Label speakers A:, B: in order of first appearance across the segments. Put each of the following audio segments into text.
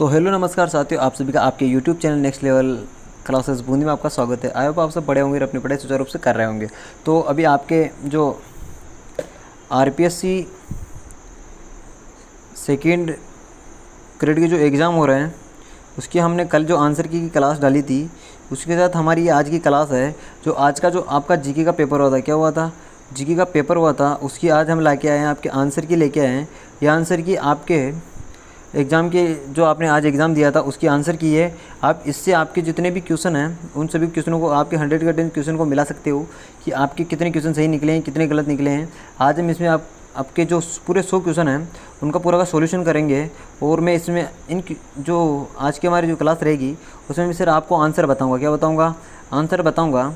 A: तो हेलो नमस्कार साथियों, आप सभी का आपके YouTube channel next level classes Bundi में आपका स्वागत है। आई होप आप सब पढ़े होंगे और अपनी पढ़ाई सुचारू रूप से कर रहे होंगे। तो अभी आपके जो आरपीएससी सेकेंड ग्रेड के जो एग्ज़ाम हो रहे हैं उसकी हमने कल जो आंसर की क्लास डाली थी, उसके साथ हमारी ये आज की क्लास है। जो आज का जो आपका जीके का पेपर हुआ था, क्या हुआ था, जीके का पेपर हुआ था, उसकी आज हम लाके आए हैं, आपके आंसर की लेके आए हैं। ये आंसर की आपके एग्ज़ाम के जो आपने आज एग्ज़ाम दिया था उसकी आंसर की है। आप इससे आपके जितने भी क्वेश्चन हैं उन सभी क्वेश्चनों को आपके 100 का 10 क्वेश्चन को मिला सकते हो कि आपके कितने क्वेश्चन सही निकले हैं, कितने गलत निकले हैं। आज हम इसमें आपके जो पूरे 100 क्वेश्चन हैं उनका पूरा का सॉल्यूशन करेंगे। और मैं इसमें इन जो आज की हमारी जो क्लास रहेगी उसमें मैं सिर्फ आपको आंसर बताऊँगा। क्या बताऊँगा? आंसर बताऊँगा।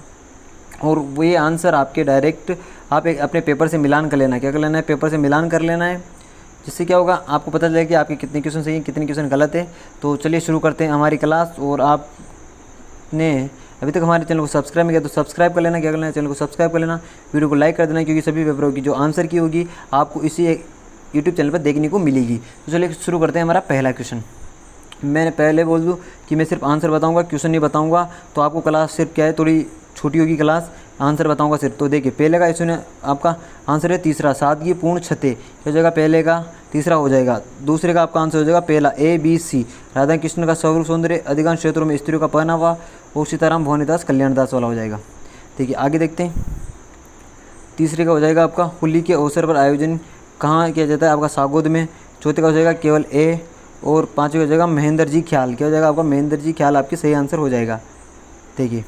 A: और वो ये आंसर आपके डायरेक्ट आप अपने पेपर से मिलान कर लेना। क्या कर लेना है? पेपर से मिलान कर लेना है, जिससे क्या होगा, आपको पता चलेगा कि आपके कितने क्वेश्चन सही हैं, कितने क्वेश्चन गलत है। तो चलिए शुरू करते हैं हमारी क्लास। और आपने अभी तक हमारे चैनल को सब्सक्राइब नहीं किया तो सब्सक्राइब कर लेना। क्या करना है? चैनल को सब्सक्राइब कर लेना, वीडियो को लाइक कर देना, क्योंकि सभी पेपरों की जो आंसर की होगी आपको इसी यूट्यूब चैनल पर देखने को मिलेगी। तो चलिए शुरू करते हैं हमारा पहला क्वेश्चन। मैंने पहले बोल दूँ कि मैं सिर्फ आंसर बताऊँगा, क्वेश्चन नहीं बताऊँगा, तो आपको क्लास सिर्फ क्या है, थोड़ी छोटी होगी क्लास, आंसर बताऊंगा सिर्फ। तो देखिए पहले का इसमें आपका आंसर है तीसरा, सादगी पूर्ण छते। क्या हो जाएगा? पहले का तीसरा हो जाएगा। दूसरे का आपका आंसर हो जाएगा पहला ABC, राधा कृष्ण का स्वरूप सौंदर्य, अधिकांश क्षेत्रों में स्त्रियों का पहनावा, और सीताराम भवानीदास कल्याणदास वाला हो जाएगा। देखिए आगे देखते हैं। तीसरे का हो जाएगा आपका होली के अवसर पर आयोजन कहाँ किया जाता है? आपका सागौद में। चौथे का हो जाएगा केवल A। और पाँचवें हो जाएगा महेंद्र जी ख्याल। क्या हो जाएगा? आपका महेंद्र जी ख्याल आपकी सही आंसर हो जाएगा। देखिए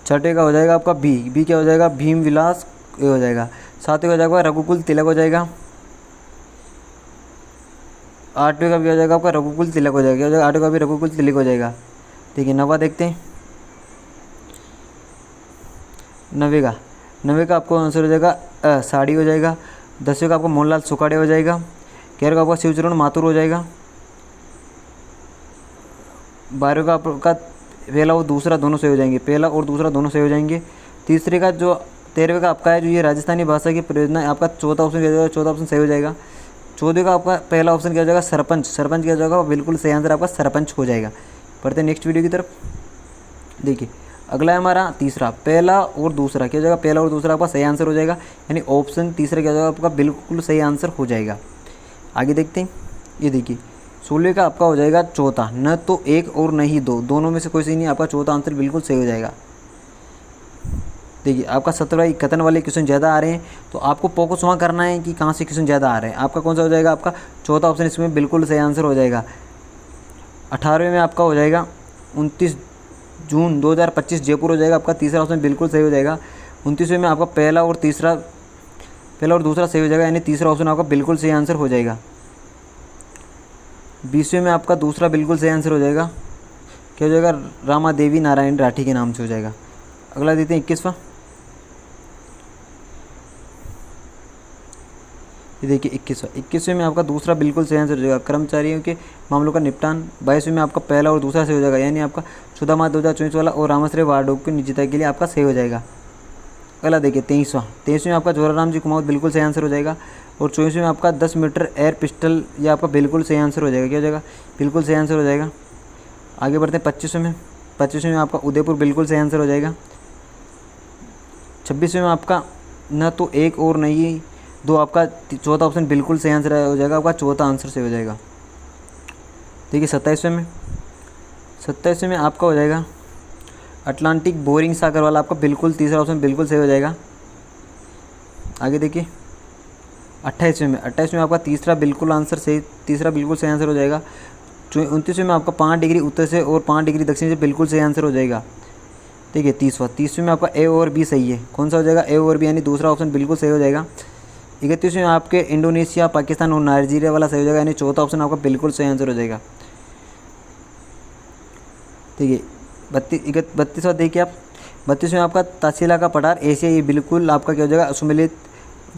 A: छठे का हो जाएगा आपका बी क्या हो जाएगा? भीम विलास हो जाएगा। सातवें का हो जाएगा रघुकुल तिलक हो जाएगा। आठवें का भी हो जाएगा आपका रघुकुल तिलक हो जाएगा। क्या हो जाएगा? आठवें का भी रघुकुल तिलक हो जाएगा। देखिए नवा देखते हैं। नवे का आपको आंसर हो जाएगा साड़ी हो जाएगा। 10वें का आपका मोहनलाल सुखाड़े हो जाएगा। 11वें का आपका शिवचरण माथुर हो जाएगा। 12वें का आपका पहला और दूसरा दोनों सही हो जाएंगे, पहला और दूसरा दोनों सही हो जाएंगे। तीसरे का जो 13वें का आपका है जो ये राजस्थानी भाषा की परियोजना, आपका चौथा ऑप्शन क्या हो जाएगा? चौथा ऑप्शन सही हो जाएगा। 14वें का आपका पहला ऑप्शन क्या हो जाएगा? सरपंच क्या हो जाएगा? बिल्कुल सही आंसर आपका सरपंच हो जाएगा। पढ़ते हैं नेक्स्ट वीडियो की तरफ। देखिए अगला है हमारा तीसरा, पहला और दूसरा। क्या हो जाएगा? पहला और दूसरा आपका सही आंसर हो जाएगा, यानी ऑप्शन तीसरा क्या हो जाएगा? आपका बिल्कुल सही आंसर हो जाएगा। आगे देखते हैं। ये देखिए 16 का आपका हो जाएगा चौथा, न तो एक और न ही दो, दोनों में से कोई सही नहीं, आपका चौथा आंसर बिल्कुल सही हो जाएगा। देखिए आपका 17 कथन वाले क्वेश्चन ज़्यादा आ रहे हैं, तो आपको फोकस वहाँ करना है कि कहाँ से क्वेश्चन ज़्यादा आ रहे हैं। आपका कौन सा हो जाएगा? आपका चौथा ऑप्शन इसमें बिल्कुल सही आंसर हो जाएगा। 18वें में आपका हो जाएगा 29 जून 2025 जयपुर हो जाएगा, आपका तीसरा ऑप्शन बिल्कुल सही हो जाएगा। 29वें में आपका पहला और दूसरा सही हो जाएगा, यानी तीसरा ऑप्शन आपका बिल्कुल सही आंसर हो जाएगा। 20वें में आपका दूसरा बिल्कुल सही आंसर हो जाएगा। क्या हो जाएगा? रामा देवी नारायण राठी के नाम से हो जाएगा। अगला देते हैं 21वां। ये देखिए 21वें में आपका दूसरा बिल्कुल सही आंसर हो जाएगा, कर्मचारियों के मामलों का निपटान। 22वें में आपका पहला और दूसरा सही हो जाएगा, यानी आपका 14 मार्च 2024 वाला और रामाश्रय वार्डों की निजता के लिए आपका सही हो जाएगा। अगला देखिए 23वें में आपका जोराराम जी कुमावत बिल्कुल सही आंसर हो जाएगा। और 24वें में आपका 10 मीटर एयर पिस्टल, ये आपका बिल्कुल सही आंसर हो जाएगा। क्या हो जाएगा? बिल्कुल सही आंसर हो जाएगा। आगे बढ़ते हैं 25वें में आपका उदयपुर बिल्कुल सही आंसर हो जाएगा। 26वें में आपका न तो एक और नहीं दो, आपका चौथा ऑप्शन बिल्कुल सही आंसर हो जाएगा, आपका चौथा आंसर सही हो जाएगा। देखिए 27वें में आपका हो जाएगा अटलांटिक बोरिंग सागर वाला, आपका बिल्कुल तीसरा ऑप्शन बिल्कुल सही हो जाएगा। आगे देखिए 28वें में आपका तीसरा बिल्कुल सही आंसर हो जाएगा। 29वें में आपका 5 डिग्री उत्तर से और 5 डिग्री दक्षिण से बिल्कुल सही आंसर हो जाएगा। देखिए 30वें में आपका A और B सही है। कौन सा हो जाएगा? A और B, यानी दूसरा ऑप्शन बिल्कुल सही हो जाएगा। 31वें में आपके इंडोनेशिया, पाकिस्तान और नाइजीरिया वाला सही हो जाएगा, यानी चौथा ऑप्शन आपका बिल्कुल सही आंसर हो जाएगा। देखिए 32वां देखिए आप, 32वें आपका तहसीला का पठार एशिया, ये बिल्कुल आपका क्या हो जाएगा?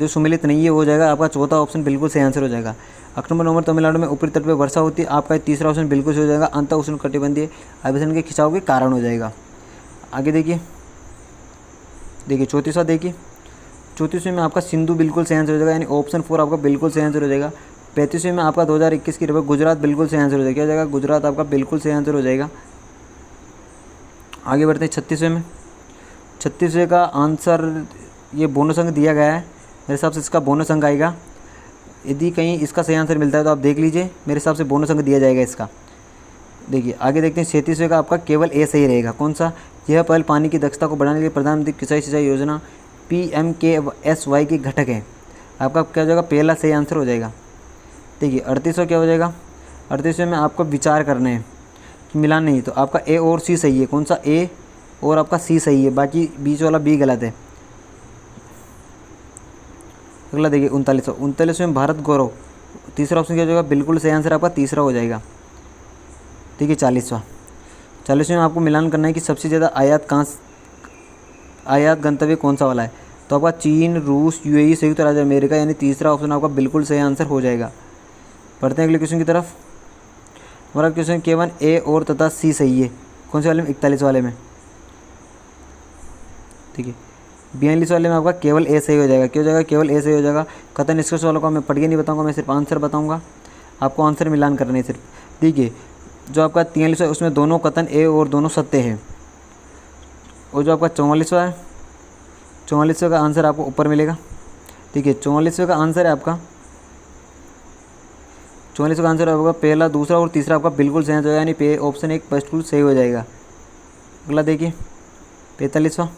A: सुमेलित नहीं है, हो जाएगा आपका चौथा ऑप्शन बिल्कुल सही आंसर हो जाएगा। अक्टूबर नवंबर तमिलनाडु में ऊपरी तट पर वर्षा होती है, आपका तीसरा ऑप्शन बिल्कुल सही हो जाएगा। अंत उष्णकटिबंधीय आभूषण के खिंचाव के कारण हो जाएगा। आगे देखिए 34वां देखिए, 34वें में आपका सिंधु बिल्कुल सही आंसर हो जाएगा, यानी ऑप्शन 4 आपका बिल्कुल सही आंसर हो जाएगा। 35वें में आपका 2021 की रिपोर्ट, गुजरात बिल्कुल सही आंसर हो जाएगा। क्या हो जाएगा? गुजरात आपका बिल्कुल सही आंसर हो जाएगा। आगे बढ़ते हैं 36वें में। 36वें का आंसर ये बोनस अंक दिया गया है, मेरे हिसाब से इसका बोनस अंक आएगा। यदि कहीं इसका सही आंसर मिलता है तो आप देख लीजिए, मेरे हिसाब से बोनस अंक दिया जाएगा इसका। देखिए आगे देखते हैं 37वें का आपका केवल ए सही रहेगा। कौन सा? यह पहल पानी की दक्षता को बढ़ाने के लिए प्रधानमंत्री किसान सिंचाई योजना PMKSY की घटक है। आपका क्या हो जाएगा? पहला सही आंसर हो जाएगा। देखिए 38वां क्या हो जाएगा? 38वें में आपको विचार करने हैं कि मिलान नहीं, तो आपका ए और सी सही है। कौन सा? ए और आपका सी सही है, बाकी बीच वाला बी गलत है। अगला देखिए 39वें में भारत गौरव, तीसरा ऑप्शन क्या हो जाएगा? बिल्कुल सही आंसर आपका तीसरा हो जाएगा। ठीक है 40वें में आपको मिलान करना है कि सबसे ज़्यादा आयात गंतव्य कौन सा वाला है। तो आपका चीन, रूस, UAE, संयुक्त राज्य अमेरिका, यानी तीसरा ऑप्शन आपका बिल्कुल सही आंसर हो जाएगा। पढ़ते हैं अगले क्वेश्चन की तरफ। हमारा क्वेश्चन केवल ए और तथा सी सही है। कौन से वाले में? 41 वाले में। ठीक है 42 वाले में आपका केवल ए सही हो जाएगा। क्यों हो जाएगा? केवल ए सही हो जाएगा। कथन निष्कर्ष वालों का मैं पढ़ के नहीं बताऊंगा, मैं सिर्फ आंसर बताऊंगा, आपको आंसर मिलान करना है सिर्फ। देखिए जो आपका 43 है उसमें दोनों कथन ए और दोनों सत्य हैं। और जो आपका 44वां है, 44वें का आंसर आपको ऊपर मिलेगा। ठीक है 44वें का आंसर है आपका, 44वें का आंसर होगा पहला, दूसरा और तीसरा आपका बिल्कुल सही हो जाएगा, यानी पे ऑप्शन 1 बिल्कुल सही हो जाएगा। अगला देखिए 45वां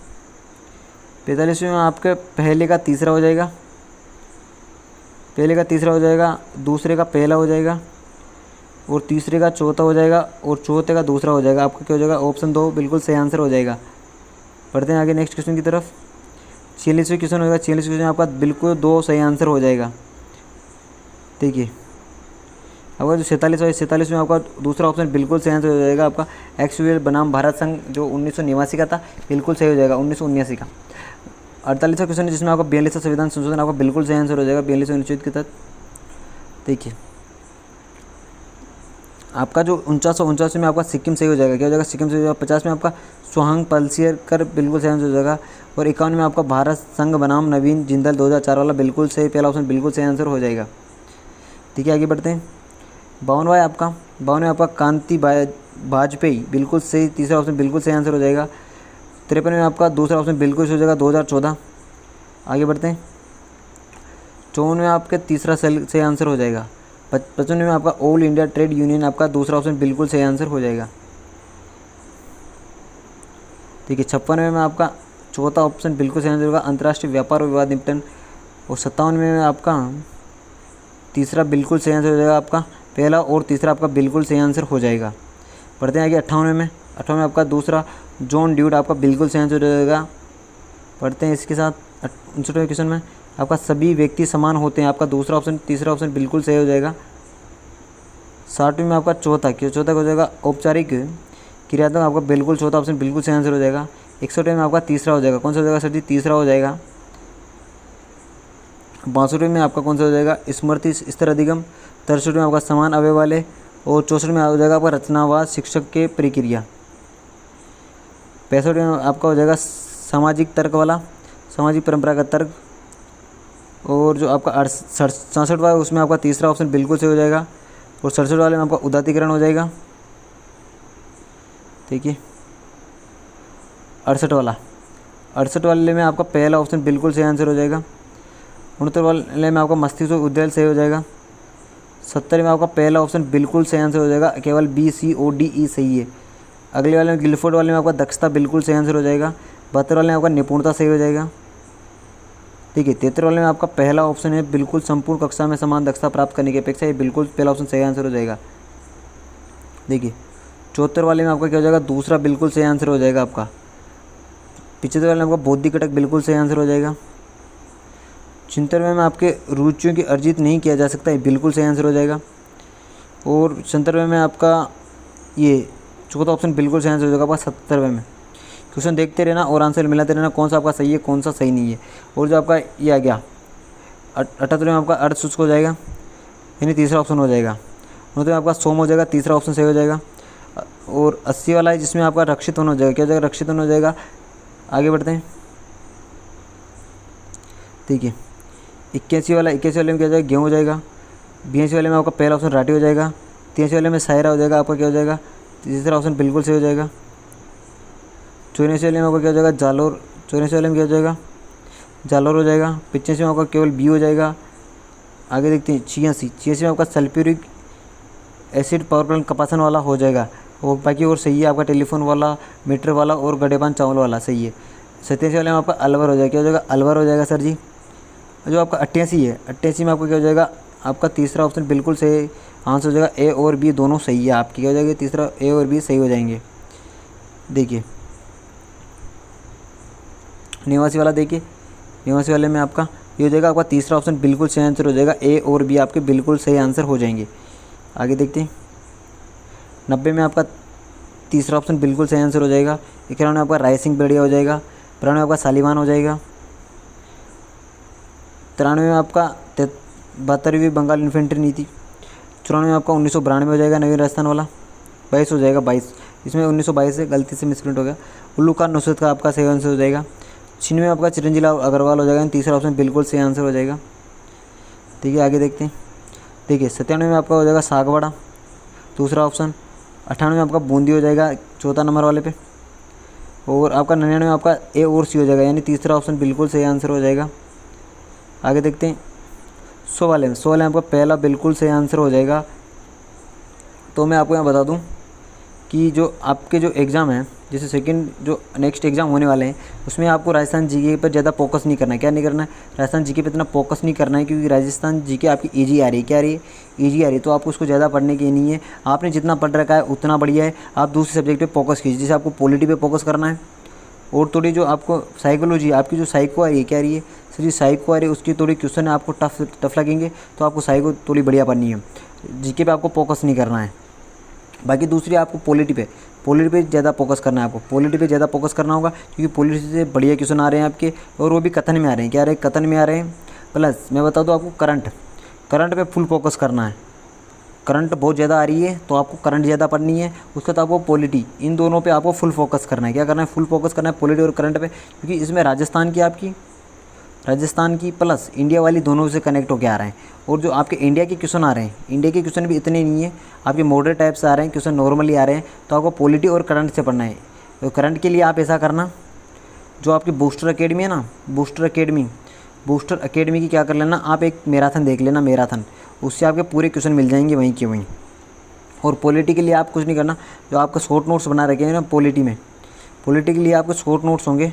A: में आपके पहले का तीसरा हो जाएगा, पहले का तीसरा हो जाएगा, दूसरे का पहला हो जाएगा, और तीसरे का चौथा हो जाएगा, और चौथे का दूसरा हो जाएगा। आपका क्या हो जाएगा? ऑप्शन 2 बिल्कुल सही आंसर हो जाएगा। पढ़ते हैं आगे नेक्स्ट क्वेश्चन की तरफ। 46वें क्वेश्चन होगा। 46वें क्वेश्चन आपका बिल्कुल 2 सही आंसर हो जाएगा। देखिए आपका जो 47 में आपका दूसरा ऑप्शन बिल्कुल सही आंसर हो जाएगा। आपका एक्सयूएल बनाम भारत संघ जो 1989 का था, बिल्कुल सही हो जाएगा, 1979 का। 48वां क्वेश्चन है जिसमें आपका 42वां संविधान संशोधन आपका बिल्कुल सही आंसर हो जाएगा, 42वें अनुच्छेद के तहत। देखिए आपका जो 49 में आपका सिक्किम सही हो जाएगा। क्या हो जाएगा? सिक्किम सही हो जाएगा। 50 में आपका सोहांग पलसियर कर बिल्कुल सही आंसर हो जाएगा। और 51 में आपका भारत संघ बनाम नवीन जिंदल 2004 वाला बिल्कुल सही, पहला ऑप्शन बिल्कुल सही आंसर हो जाएगा। ठीक है आगे बढ़ते हैं। 52 में आपका कांति वाजपेयी बिल्कुल सही, तीसरा ऑप्शन बिल्कुल सही आंसर हो जाएगा। 53 में आपका दूसरा ऑप्शन बिल्कुल सही हो जाएगा, 2014। आगे बढ़ते हैं। 54 में आपका तीसरा सही आंसर हो जाएगा। 55 में आपका ऑल इंडिया ट्रेड यूनियन आपका दूसरा ऑप्शन बिल्कुल सही आंसर हो जाएगा। ठीक है 56 में आपका चौथा ऑप्शन बिल्कुल सही आंसर होगा, अंतर्राष्ट्रीय व्यापार और विवाद निपटन। और 57 में आपका तीसरा बिल्कुल सही आंसर हो जाएगा, आपका पहला और तीसरा आपका बिल्कुल सही आंसर हो जाएगा। पढ़ते हैं आगे 58 में आपका दूसरा जॉन ड्यूड आपका बिल्कुल सही आंसर हो जाएगा। पढ़ते हैं इसके साथ 59वें क्वेश्चन में आपका सभी व्यक्ति समान होते हैं, आपका दूसरा ऑप्शन तीसरा ऑप्शन बिल्कुल सही हो जाएगा। 60वें में आपका चौथा हो जाएगा औपचारिक क्रियात्मक, आपका बिल्कुल चौथा ऑप्शन बिल्कुल सही आंसर हो जाएगा। 61वें में आपका तीसरा हो जाएगा। कौन सा हो जाएगा सर जी? तीसरा हो जाएगा। 62वें में आपका कौन सा हो जाएगा? स्मृति स्तर अधिगम। 63वें में आपका समान अवयव वाले। और 64 में हो जाएगा आपका रचनावाद शिक्षक के प्रक्रिया। 65 में आपका हो जाएगा सामाजिक तर्क वाला, सामाजिक परंपरागत तर्क। और जो आपका 67 वाला उसमें आपका तीसरा ऑप्शन बिल्कुल सही हो जाएगा। और 67 वाले में आपका उदात्तीकरण हो जाएगा। ठीक है 68 वाले में आपका पहला ऑप्शन बिल्कुल सही आंसर हो जाएगा। 69 वाले में आपका मस्तिष्क उद्देल सही हो जाएगा। 70 में आपका पहला ऑप्शन बिल्कुल सही आंसर हो जाएगा, केवल BCODE सही है। अगले वाले में गिलफोर्ड वाले में आपका दक्षता बिल्कुल सही आंसर हो जाएगा। 72 वाले में आपका निपुणता सही हो जाएगा। ठीक है 73 वाले में आपका पहला ऑप्शन है बिल्कुल संपूर्ण कक्षा में समान दक्षता प्राप्त करने की अपेक्षा, ये बिल्कुल पहला ऑप्शन सही आंसर हो जाएगा। देखिए 74 वाले में आपका क्या हो जाएगा? दूसरा बिल्कुल सही आंसर हो जाएगा आपका। 75 वाले में आपका बौद्धिक घटक बिल्कुल सही आंसर हो जाएगा। 76 में आपके रुचियों की अर्जित नहीं किया जा सकता, ये बिल्कुल सही आंसर हो जाएगा। और 97 में आपका ये चौथा ऑप्शन बिल्कुल सही आंसर हो जाएगा आपका। 77 में क्वेश्चन देखते रहना और आंसर मिलाते रहना, कौन सा आपका सही है कौन सा सही नहीं है। और जो आपका ये आ गया 78 में आपका अर्ध शुष्क हो जाएगा, यानी तीसरा ऑप्शन हो जाएगा। 69 में आपका सोम हो जाएगा, तीसरा ऑप्शन सही हो जाएगा। और 80 वाला है जिसमें आपका रक्षित वन हो जाएगा। क्या हो जाएगा? रक्षित वन हो जाएगा। आगे बढ़ते हैं। ठीक है 81 वाले में क्या हो जाएगा? गेहूँ हो जाएगा। 82 वाले में आपका पहला ऑप्शन राठी हो जाएगा। 83 वाले में सायरा हो जाएगा, आपका क्या हो जाएगा, तीसरा ऑप्शन बिल्कुल सही हो जाएगा। 84 वाले में आपका क्या हो जाएगा, जालोर। 84 वाले में क्या हो जाएगा, जालोर हो जाएगा। 85 में आपका केवल बी हो जाएगा। आगे देखते हैं 86 में आपका sulphuric acid power plant Kapasan वाला हो जाएगा। वो बाकी और सही है आपका, टेलीफोन वाला, मीटर वाला और गडेबान चावल वाला सही है। 87 वाले में आपका अलवर हो जाएगा, क्या हो जाएगा, अलवर हो जाएगा सर जी। जो आपका 88 है, 88 में आपका क्या हो जाएगा, आपका तीसरा ऑप्शन बिल्कुल सही आंसर हो जाएगा। ए और बी दोनों सही है आपकी, क्या हो जाएगा, तीसरा ए और बी सही हो जाएंगे। देखिए 89 वाला, देखिए 89 वाले में आपका ये हो जाएगा, आपका तीसरा ऑप्शन बिल्कुल सही आंसर हो जाएगा। ए और बी आपके बिल्कुल सही आंसर हो जाएंगे। आगे देखते हैं 90 में आपका तीसरा ऑप्शन बिल्कुल सही आंसर हो जाएगा। 91 में आपका रायसिंह बेड़िया हो जाएगा। 93 में आपका सालिवान हो जाएगा। 93 में आपका 72वीं बंगाल इन्फेंट्री नीति। 94 में आपका 1992 हो जाएगा, नवीन राजस्थान वाला। 22 हो जाएगा, 22 इसमें 1922 से गलती से मिसप्रिंट हो गया। उल्लू खान नुसरत का आपका सही आंसर हो जाएगा। 96 में आपका चिरंजीवी लाल अग्रवाल हो जाएगा, तीसरा ऑप्शन बिल्कुल सही आंसर हो जाएगा। ठीक है, आगे देखते हैं। देखिए 97 में आपका हो जाएगा सागवाड़ा, दूसरा ऑप्शन। 98 में आपका बूंदी हो जाएगा, चौथा नंबर वाले पे। और आपका 99 में आपका ए और सी हो जाएगा, यानी तीसरा ऑप्शन बिल्कुल सही आंसर हो जाएगा। आगे देखते हैं 100 वाले में। 100 वाले में आपका पहला बिल्कुल सही आंसर हो जाएगा। तो मैं आपको यहाँ बता दूँ कि जो आपके जो एग्ज़ाम है, जैसे सेकंड जो नेक्स्ट एग्ज़ाम होने वाले हैं, उसमें आपको राजस्थान जीके पर ज़्यादा फोकस नहीं करना है। क्या नहीं करना है, राजस्थान जीके पे इतना फोकस नहीं करना है, क्योंकि राजस्थान जीके आपकी ईजी आ रही है। क्या आ रही है, ईजी आ रही है। तो आपको उसको ज़्यादा पढ़ने की नहीं है। आपने जितना पढ़ रखा है उतना बढ़िया है। आप दूसरे सब्जेक्ट पे फोकस कीजिए। जैसे आपको पॉलिटी पे फोकस करना है, और थोड़ी जो आपको साइकोलॉजी, आपकी जो साइको आ रही है, क्या आ रही है सर जी, साइको आ रही है, उसकी थोड़ी क्वेश्चन आपको टफ लगेंगे, तो आपको साइको थोड़ी बढ़िया पढ़नी है। जीके पे आपको फोकस नहीं करना है। बाकी दूसरी आपको पॉलिटी पे ज़्यादा फोकस करना है। आपको पॉलिटी पे ज़्यादा फोकस करना होगा, क्योंकि पॉलिटी से बढ़िया क्वेश्चन आ रहे हैं आपके, और वो भी कथन में आ रहे हैं। क्या आ रहे हैं, कथन में आ रहे हैं। प्लस मैं बता दूँ आपको करंट पे फुल फोकस करना है। करंट बहुत ज़्यादा आ रही है, तो आपको करंट ज़्यादा पढ़नी है। उसके बाद आपको पॉलिटी, इन दोनों पे आपको फुल फोकस करना है। क्या करना है, फुल फोकस करना है पॉलिटी और करंट पे, क्योंकि इसमें राजस्थान की प्लस इंडिया वाली दोनों से कनेक्ट होकर आ रहे हैं। और जो आपके इंडिया के क्वेश्चन आ रहे हैं, इंडिया के क्वेश्चन भी इतने नहीं है, आपके मॉडरेट टाइप से आ रहे हैं क्वेश्चन, नॉर्मली आ रहे हैं। तो आपको पॉलिटी और करंट से पढ़ना है। तो करंट के लिए आप ऐसा करना, जो आपकी बूस्टर अकेडमी है ना, बूस्टर अकेडमी की क्या कर लेना, आप एक मैराथन देख लेना, मैराथन, उससे आपके पूरे क्वेश्चन मिल जाएंगे वहीं के वहीं। और पॉलिटी के लिए आप कुछ नहीं करना, जो आपका शॉर्ट नोट्स बना रखे हैं ना पॉलिटी के लिए आपके शॉर्ट नोट्स होंगे।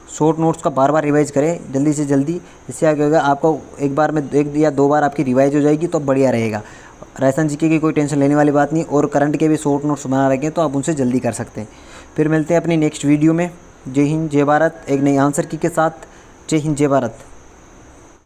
A: शॉर्ट नोट्स का बार बार रिवाइज़ करें, जल्दी से जल्दी। इससे क्या होगा, आपको एक बार में 1 या 2 बार आपकी रिवाइज हो जाएगी, तो बढ़िया रहेगा। राजस्थान जीके की कोई टेंशन लेने वाली बात नहीं। और करंट के भी शॉर्ट नोट्स बना रखे हैं, तो आप उनसे जल्दी कर सकते हैं। फिर मिलते हैं अपनी नेक्स्ट वीडियो में। जय हिंद, जय भारत, एक नई आंसर की के साथ। जय हिंद, जय भारत।